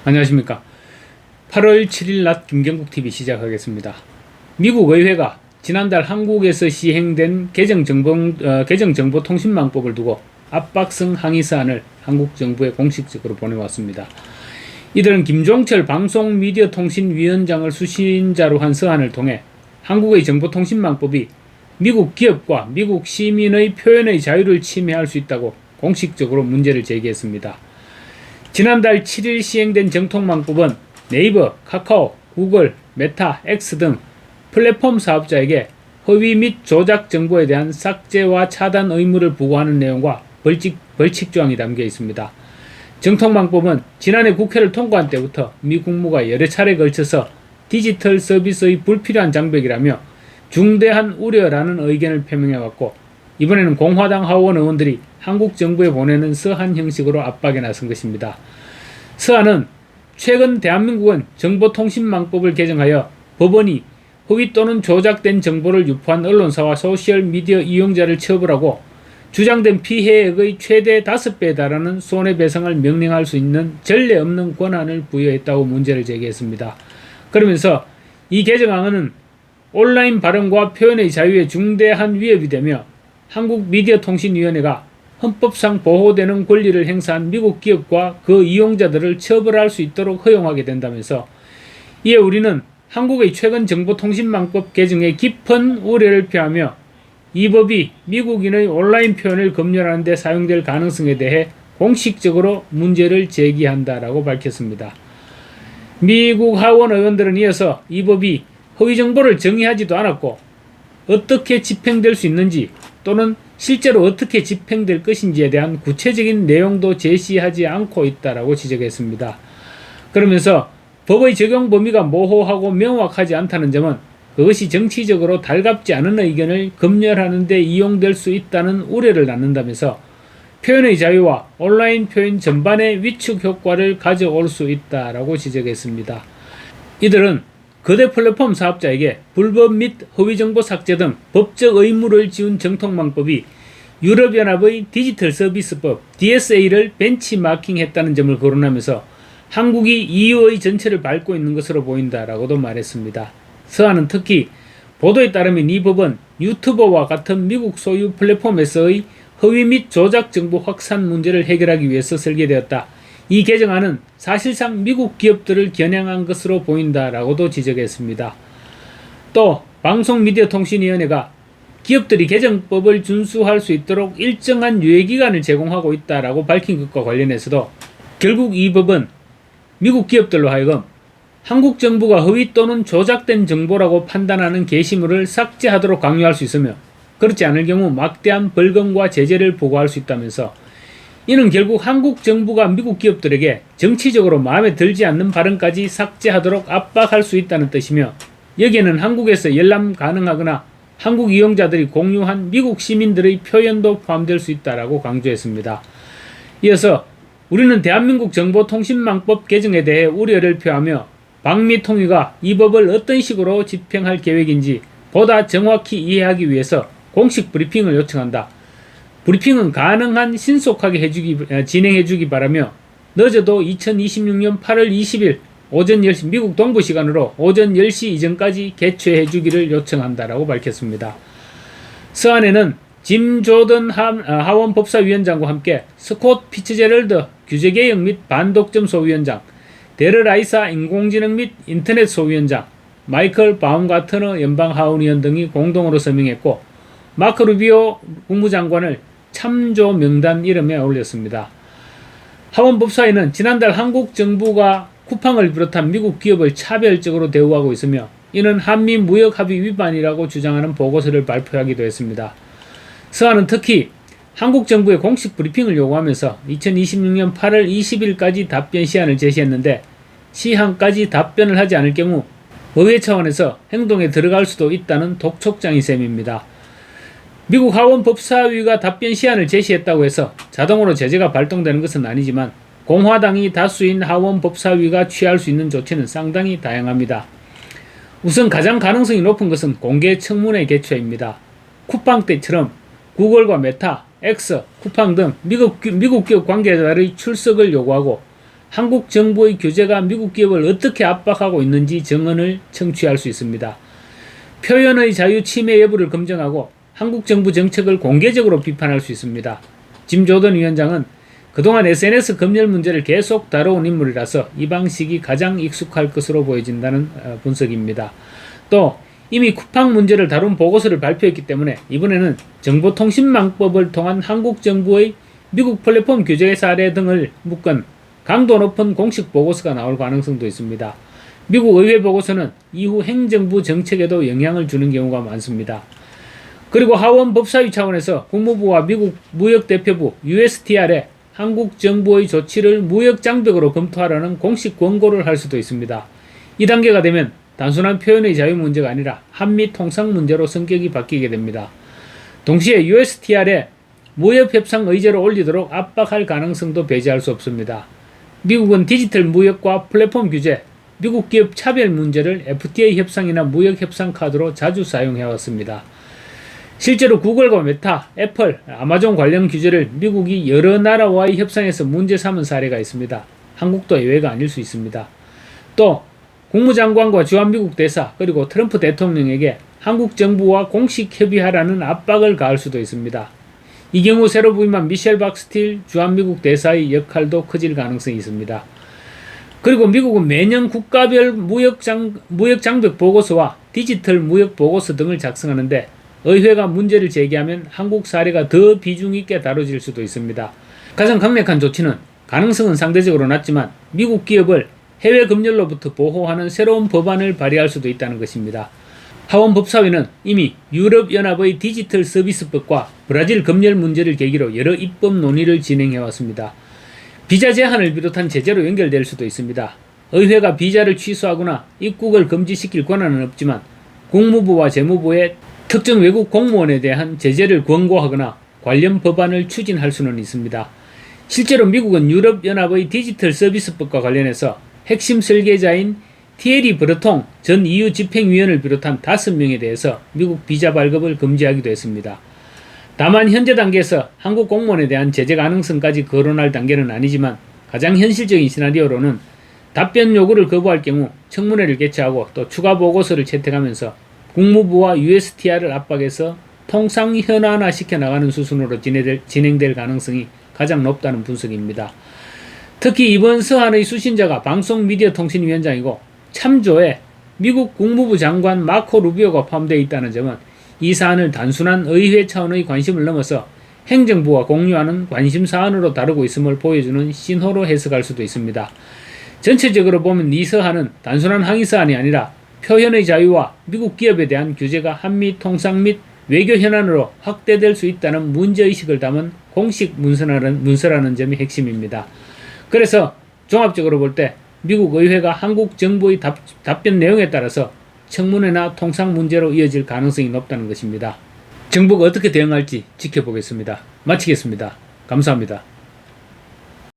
안녕하십니까. 8월 7일 낮 김경국TV 시작하겠습니다. 미국 의회가 지난달 한국에서 시행된 개정정보통신망법을 두고 압박성 항의사안을 한국 정부에 공식적으로 보내왔습니다. 이들은 김종철 방송미디어통신위원장을 수신자로 한 서한을 통해 한국의 정보통신망법이 미국 기업과 미국 시민의 표현의 자유를 침해할 수 있다고 공식적으로 문제를 제기했습니다. 지난달 7일 시행된 정통망법은 네이버, 카카오, 구글, 메타, X 등 플랫폼 사업자에게 허위 및 조작 정보에 대한 삭제와 차단 의무를 부과하는 내용과 벌칙 조항이 담겨 있습니다. 정통망법은 지난해 국회를 통과한 때부터 미 국무가 여러 차례에 걸쳐서 디지털 서비스의 불필요한 장벽이라며 중대한 우려라는 의견을 표명해왔고, 이번에는 공화당 하원 의원들이 한국 정부에 보내는 서한 형식으로 압박에 나선 것입니다. 서한은 최근 대한민국은 정보통신망법을 개정하여 법원이 허위 또는 조작된 정보를 유포한 언론사와 소셜미디어 이용자를 처벌하고 주장된 피해액의 최대 5배에 달하는 손해배상을 명령할 수 있는 전례 없는 권한을 부여했다고 문제를 제기했습니다. 그러면서 이 개정안은 온라인 발언과 표현의 자유에 중대한 위협이 되며 한국미디어통신위원회가 헌법상 보호되는 권리를 행사한 미국 기업과 그 이용자들을 처벌할 수 있도록 허용하게 된다면서, 이에 우리는 한국의 최근 정보통신망법 개정에 깊은 우려를 표하며 이 법이 미국인의 온라인 표현을 검열하는 데 사용될 가능성에 대해 공식적으로 문제를 제기한다라고 밝혔습니다. 미국 하원 의원들은 이어서 이 법이 허위 정보를 정의하지도 않았고 어떻게 집행될 수 있는지 또는 실제로 어떻게 집행될 것인지에 대한 구체적인 내용도 제시하지 않고 있다라고 지적했습니다. 그러면서 법의 적용 범위가 모호하고 명확하지 않다는 점은 그것이 정치적으로 달갑지 않은 의견을 검열하는 데 이용될 수 있다는 우려를 낳는다면서 표현의 자유와 온라인 표현 전반의 위축 효과를 가져올 수 있다라고 지적했습니다. 이들은 거대 플랫폼 사업자에게 불법 및 허위 정보 삭제 등 법적 의무를 지운 정통망법이 유럽연합의 디지털 서비스법 DSA를 벤치마킹했다는 점을 거론하면서 한국이 EU의 전체를 밟고 있는 것으로 보인다라고도 말했습니다. 서한은 특히 보도에 따르면 이 법은 유튜버와 같은 미국 소유 플랫폼에서의 허위 및 조작 정보 확산 문제를 해결하기 위해서 설계되었다. 이 개정안은 사실상 미국 기업들을 겨냥한 것으로 보인다라고도 지적했습니다. 또 방송미디어통신위원회가 기업들이 개정법을 준수할 수 있도록 일정한 유예기간을 제공하고 있다라고 밝힌 것과 관련해서도 결국 이 법은 미국 기업들로 하여금 한국 정부가 허위 또는 조작된 정보라고 판단하는 게시물을 삭제하도록 강요할 수 있으며, 그렇지 않을 경우 막대한 벌금과 제재를 부과할 수 있다면서, 이는 결국 한국 정부가 미국 기업들에게 정치적으로 마음에 들지 않는 발언까지 삭제하도록 압박할 수 있다는 뜻이며, 여기에는 한국에서 열람 가능하거나 한국 이용자들이 공유한 미국 시민들의 표현도 포함될 수 있다라고 강조했습니다. 이어서 우리는 대한민국 정보통신망법 개정에 대해 우려를 표하며 방미통위가 이 법을 어떤 식으로 집행할 계획인지 보다 정확히 이해하기 위해서 공식 브리핑을 요청한다. 브리핑은 가능한 신속하게 진행해주기 바라며 늦어도 2026년 8월 20일 오전 10시 미국 동부 시간으로 오전 10시 이전까지 개최해주기를 요청한다라고 밝혔습니다. 서한에는 짐 조던 하원 법사위원장과 함께 스콧 피츠제럴드 규제개혁 및 반독점 소위원장, 데르 라이사 인공지능 및 인터넷 소위원장, 마이클 바움가트너 연방하원의원 등이 공동으로 서명했고, 마크 루비오 국무장관을 참조 명단 이름에 올렸습니다. 하원 법사위는 지난달 한국 정부가 쿠팡을 비롯한 미국 기업을 차별적으로 대우하고 있으며, 이는 한미 무역 합의 위반이라고 주장하는 보고서를 발표하기도 했습니다. 서한은 특히 한국 정부의 공식 브리핑을 요구하면서 2026년 8월 20일까지 답변 시한을 제시했는데, 시한까지 답변을 하지 않을 경우 의회 차원에서 행동에 들어갈 수도 있다는 독촉장이 셈입니다. 미국 하원 법사위가 답변 시한을 제시했다고 해서 자동으로 제재가 발동되는 것은 아니지만, 공화당이 다수인 하원 법사위가 취할 수 있는 조치는 상당히 다양합니다. 우선 가장 가능성이 높은 것은 공개 청문회 개최입니다. 쿠팡 때처럼 구글과 메타, X, 쿠팡 등 미국 기업 관계자들의 출석을 요구하고 한국 정부의 규제가 미국 기업을 어떻게 압박하고 있는지 정언을 청취할 수 있습니다. 표현의 자유 침해 여부를 검증하고 한국 정부 정책을 공개적으로 비판할 수 있습니다. 짐 조던 위원장은 그동안 SNS 검열 문제를 계속 다뤄온 인물이라서 이 방식이 가장 익숙할 것으로 보여진다는 분석입니다. 또 이미 쿠팡 문제를 다룬 보고서를 발표했기 때문에 이번에는 정보통신망법을 통한 한국 정부의 미국 플랫폼 규제 사례 등을 묶은 강도 높은 공식 보고서가 나올 가능성도 있습니다. 미국 의회 보고서는 이후 행정부 정책에도 영향을 주는 경우가 많습니다. 그리고 하원 법사위 차원에서 국무부와 미국 무역대표부 USTR에 한국 정부의 조치를 무역 장벽으로 검토하라는 공식 권고를 할 수도 있습니다. 이 단계가 되면 단순한 표현의 자유 문제가 아니라 한미 통상 문제로 성격이 바뀌게 됩니다. 동시에 USTR에 무역 협상 의제로 올리도록 압박할 가능성도 배제할 수 없습니다. 미국은 디지털 무역과 플랫폼 규제, 미국 기업 차별 문제를 FTA 협상이나 무역 협상 카드로 자주 사용해왔습니다. 실제로 구글과 메타, 애플, 아마존 관련 규제를 미국이 여러 나라와의 협상에서 문제 삼은 사례가 있습니다. 한국도 예외가 아닐 수 있습니다. 또 국무장관과 주한미국 대사 그리고 트럼프 대통령에게 한국 정부와 공식 협의하라는 압박을 가할 수도 있습니다. 이 경우 새로 부임한 미셸 박스틸 주한미국 대사의 역할도 커질 가능성이 있습니다. 그리고 미국은 매년 국가별 무역 장벽 보고서와 디지털 무역 보고서 등을 작성하는데 의회가 문제를 제기하면 한국 사례가 더 비중 있게 다뤄질 수도 있습니다. 가장 강력한 조치는 가능성은 상대적으로 낮지만 미국 기업을 해외 검열로부터 보호하는 새로운 법안을 발의할 수도 있다는 것입니다. 하원 법사위는 이미 유럽연합의 디지털 서비스법과 브라질 검열 문제를 계기로 여러 입법 논의를 진행해왔습니다. 비자 제한을 비롯한 제재로 연결될 수도 있습니다. 의회가 비자를 취소하거나 입국을 금지시킬 권한은 없지만 국무부와 재무부에 특정 외국 공무원에 대한 제재를 권고하거나 관련 법안을 추진할 수는 있습니다. 실제로 미국은 유럽연합의 디지털 서비스법과 관련해서 핵심 설계자인 티에리 브르통 전 EU 집행위원을 비롯한 5명에 대해서 미국 비자 발급을 금지하기도 했습니다. 다만 현재 단계에서 한국 공무원에 대한 제재 가능성까지 거론할 단계는 아니지만 가장 현실적인 시나리오로는 답변 요구를 거부할 경우 청문회를 개최하고 또 추가 보고서를 채택하면서 국무부와 USTR을 압박해서 통상 현안화시켜 나가는 수순으로 진행될 가능성이 가장 높다는 분석입니다. 특히 이번 서한의 수신자가 방송미디어통신위원장이고 참조에 미국 국무부 장관 마코 루비오가 포함되어 있다는 점은 이 사안을 단순한 의회 차원의 관심을 넘어서 행정부와 공유하는 관심사안으로 다루고 있음을 보여주는 신호로 해석할 수도 있습니다. 전체적으로 보면 이 서한은 단순한 항의사안이 아니라 표현의 자유와 미국 기업에 대한 규제가 한미 통상 및 외교 현안으로 확대될 수 있다는 문제의식을 담은 공식 문서라는 점이 핵심입니다. 그래서 종합적으로 볼 때 미국 의회가 한국 정부의 답변 내용에 따라서 청문회나 통상 문제로 이어질 가능성이 높다는 것입니다. 정부가 어떻게 대응할지 지켜보겠습니다. 마치겠습니다. 감사합니다.